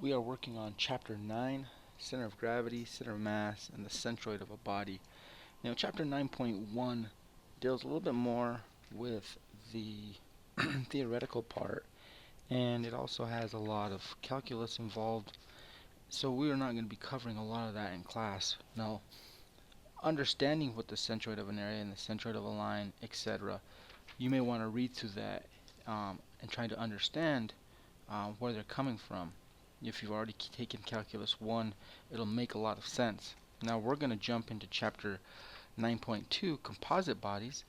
We are working on Chapter 9, Center of Gravity, Center of Mass, and the Centroid of a Body. Now, Chapter 9.1 deals a little bit more with the theoretical part, and it also has a lot of calculus involved, so we are not going to be covering a lot of that in class. Now, understanding what the centroid of an area and the centroid of a line, etc., you may want to read through that and try to understand where they're coming from. If you've already taken Calculus 1, it'll make a lot of sense. Now we're going to jump into Chapter 9.2, Composite Bodies,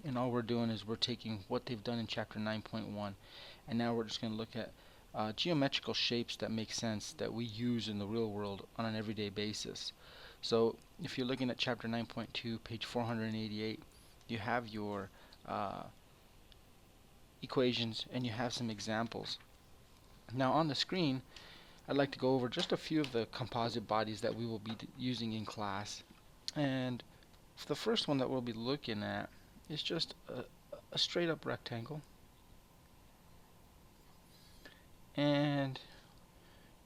and all we're doing is we're taking what they've done in Chapter 9.1, and now we're just going to look at geometrical shapes that make sense that we use in the real world on an everyday basis. So if you're looking at Chapter 9.2, page 488, you have your equations and you have some examples. Now on the screen, I'd like to go over just a few of the composite bodies that we will be using in class. And the first one that we'll be looking at is just a straight up rectangle. And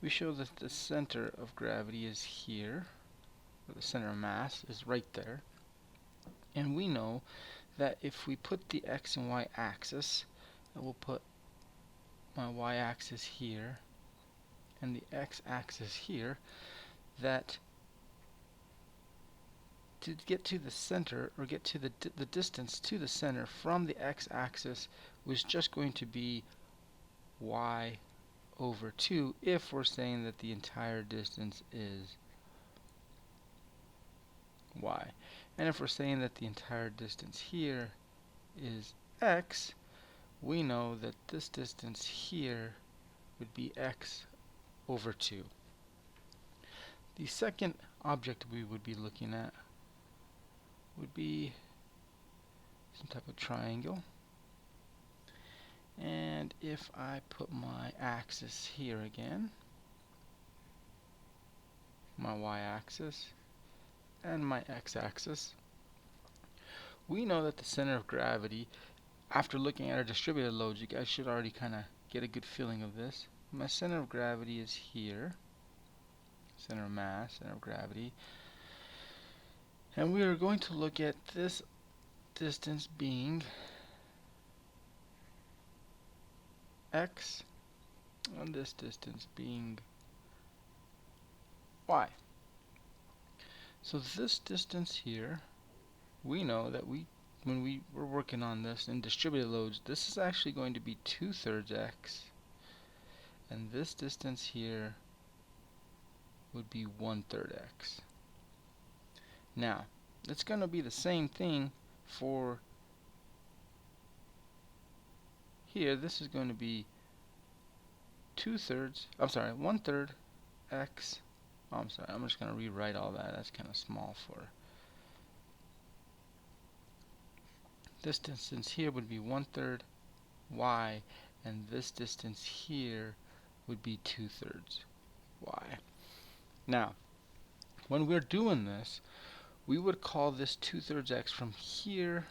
we show that the center of gravity is here, or the center of mass is right there. And we know that if we put the x and y axis, we'll put my y-axis here and the x-axis here, that to get to the center, or get to the distance to the center from the x-axis, was just going to be y over 2 if we're saying that the entire distance is y. And if we're saying that the entire distance here is x, we know that this distance here would be x over 2. The second object we would be looking at would be some type of triangle. And if I put my axis here again, my y-axis, and my x-axis, we know that the center of gravity, after looking at our distributed loads, you guys should already kind of get a good feeling of this. My center of gravity is here, center of mass, center of gravity, and we are going to look at this distance being x and this distance being y. So this distance here, we know that when we were working on this in distributed loads, this is actually going to be 2/3 x, and this distance here would be 1/3 x. Now, it's going to be the same thing for here. This is going to be 1/3 x. Oh, I'm sorry, I'm just going to rewrite all that. That's kind of small for this distance here would be 1/3 y, and this distance here would be 2/3 y. Now, when we're doing this, we would call this 2/3 x from here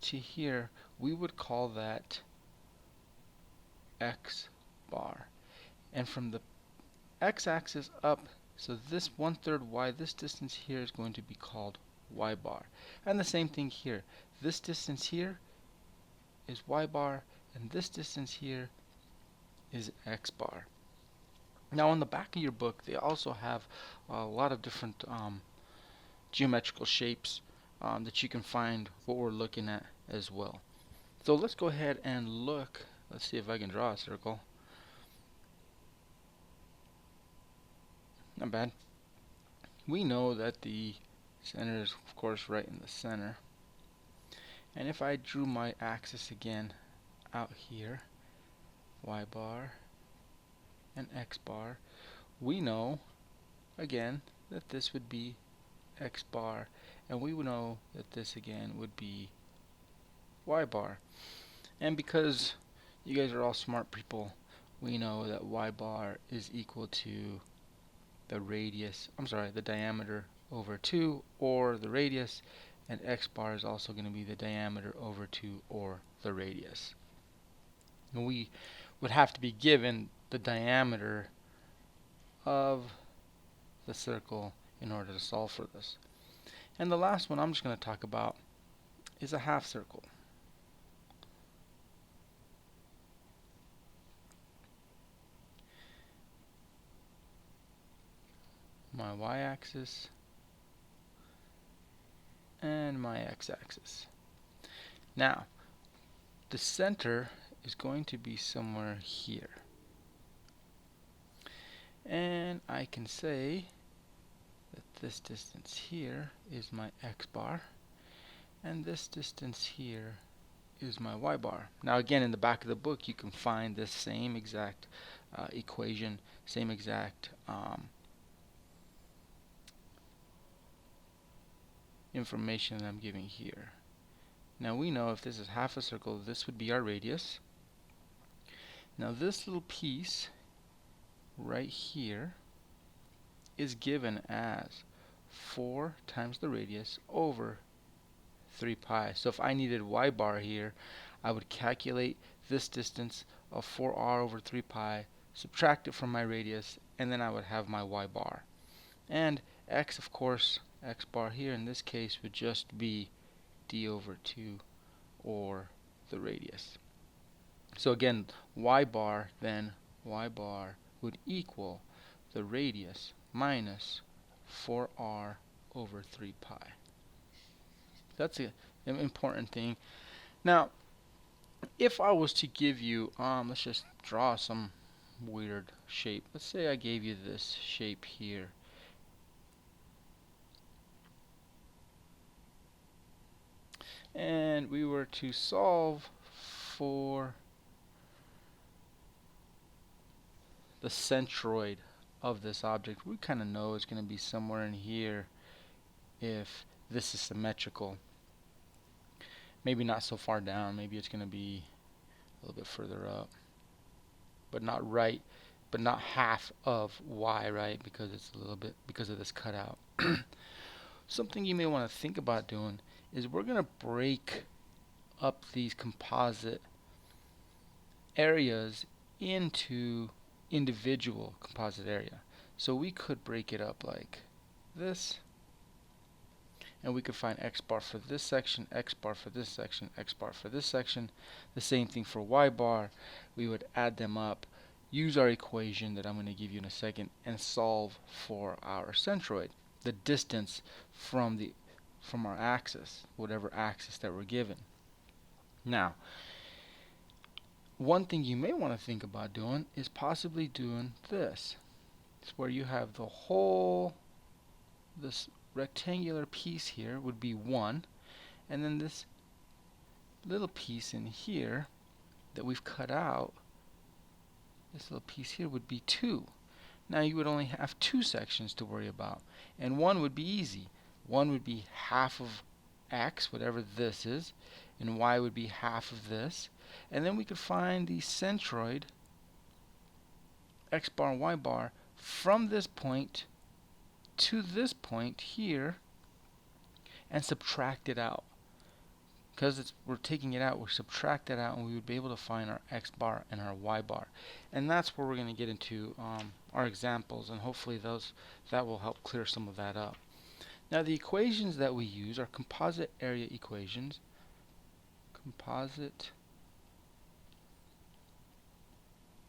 to here, we would call that x bar. And from the x-axis up, so this 1/3 y, this distance here is going to be called y bar. And the same thing here. This distance here is y bar, and this distance here is x bar. Now on the back of your book, they also have a lot of different geometrical shapes that you can find what we're looking at as well. So let's go ahead and look. Let's see if I can draw a circle. Not bad. We know that the center is, of course, right in the center. And if I drew my axis again out here, y bar and x bar, we know, again, that this would be x bar, and we would know that this again would be y bar. And because you guys are all smart people, we know that y bar is equal to the diameter over 2, or the radius, and x bar is also going to be the diameter over 2, or the radius. And we would have to be given the diameter of the circle in order to solve for this. And the last one I'm just going to talk about is a half circle. My y-axis and my x-axis. Now, the center is going to be somewhere here. And I can say that this distance here is my x bar, and this distance here is my y bar. Now again, in the back of the book you can find this same exact equation, same exact information that I'm giving here. Now we know if this is half a circle, this would be our radius. Now this little piece right here is given as 4 times the radius over 3 pi. So if I needed y bar here, I would calculate this distance of 4r over 3 pi, subtract it from my radius, and then I would have my y bar. And x, of course, x bar here in this case would just be d over 2, or the radius. So again, y bar would equal the radius minus 4r over 3 pi. That's an important thing. Now, if I was to give you, let's just draw some weird shape. Let's say I gave you this shape here. And we were to solve for the centroid of this object. We kind of know it's going to be somewhere in here if this is symmetrical. Maybe not so far down. Maybe it's going to be a little bit further up. But not right, but not half of y, right? Because it's a little bit, because of this cutout. Something you may want to think about doing is we're going to break up these composite areas into individual composite area. So we could break it up like this, and we could find x bar for this section, x bar for this section, x bar for this section. The same thing for y bar. We would add them up, use our equation that I'm going to give you in a second, and solve for our centroid, the distance from our axis, whatever axis that we're given. Now, one thing you may want to think about doing is possibly doing this. It's where you have the whole, this rectangular piece here would be 1, and then this little piece in here that we've cut out, this little piece here would be 2. Now you would only have 2 sections to worry about, and 1 would be easy. 1 would be half of x, whatever this is, and y would be half of this. And then we could find the centroid, x bar and y bar, from this point to this point here, and subtract it out. Because we're taking it out, we'll subtract that out, and we would be able to find our x bar and our y bar. And that's where we're going to get into our examples, and hopefully that will help clear some of that up. Now the equations that we use are composite area equations. Composite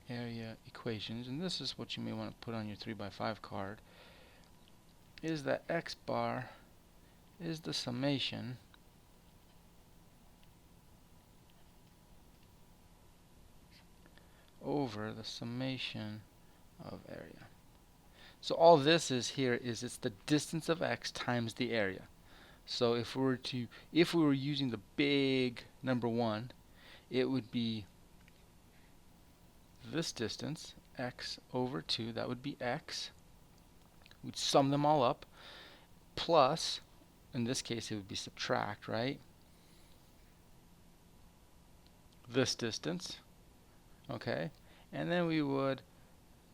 area equations, and this is what you may want to put on your 3x5 card, is that x bar is the summation over the summation of area. So all this is here is it's the distance of x times the area. So if we were using the big number 1, it would be this distance, x over 2, that would be x. We'd sum them all up, plus, in this case it would be subtract, right? This distance, okay? And then we would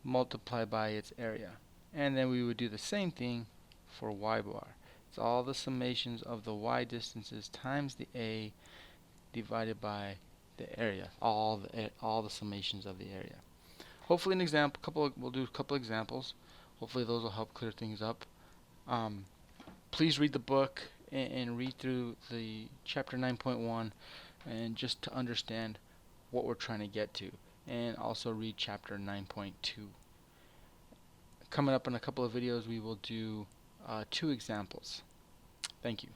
multiply by its area. And then we would do the same thing for y bar. It's all the summations of the y distances times the a divided by the area, all the summations of the area. hopefully we'll do a couple examples. Hopefully those will help clear things up. Please read the book and read through the chapter 9.1 and just to understand what we're trying to get to, and also read chapter 9.2. Coming up in a couple of videos we will do 2 examples. Thank you.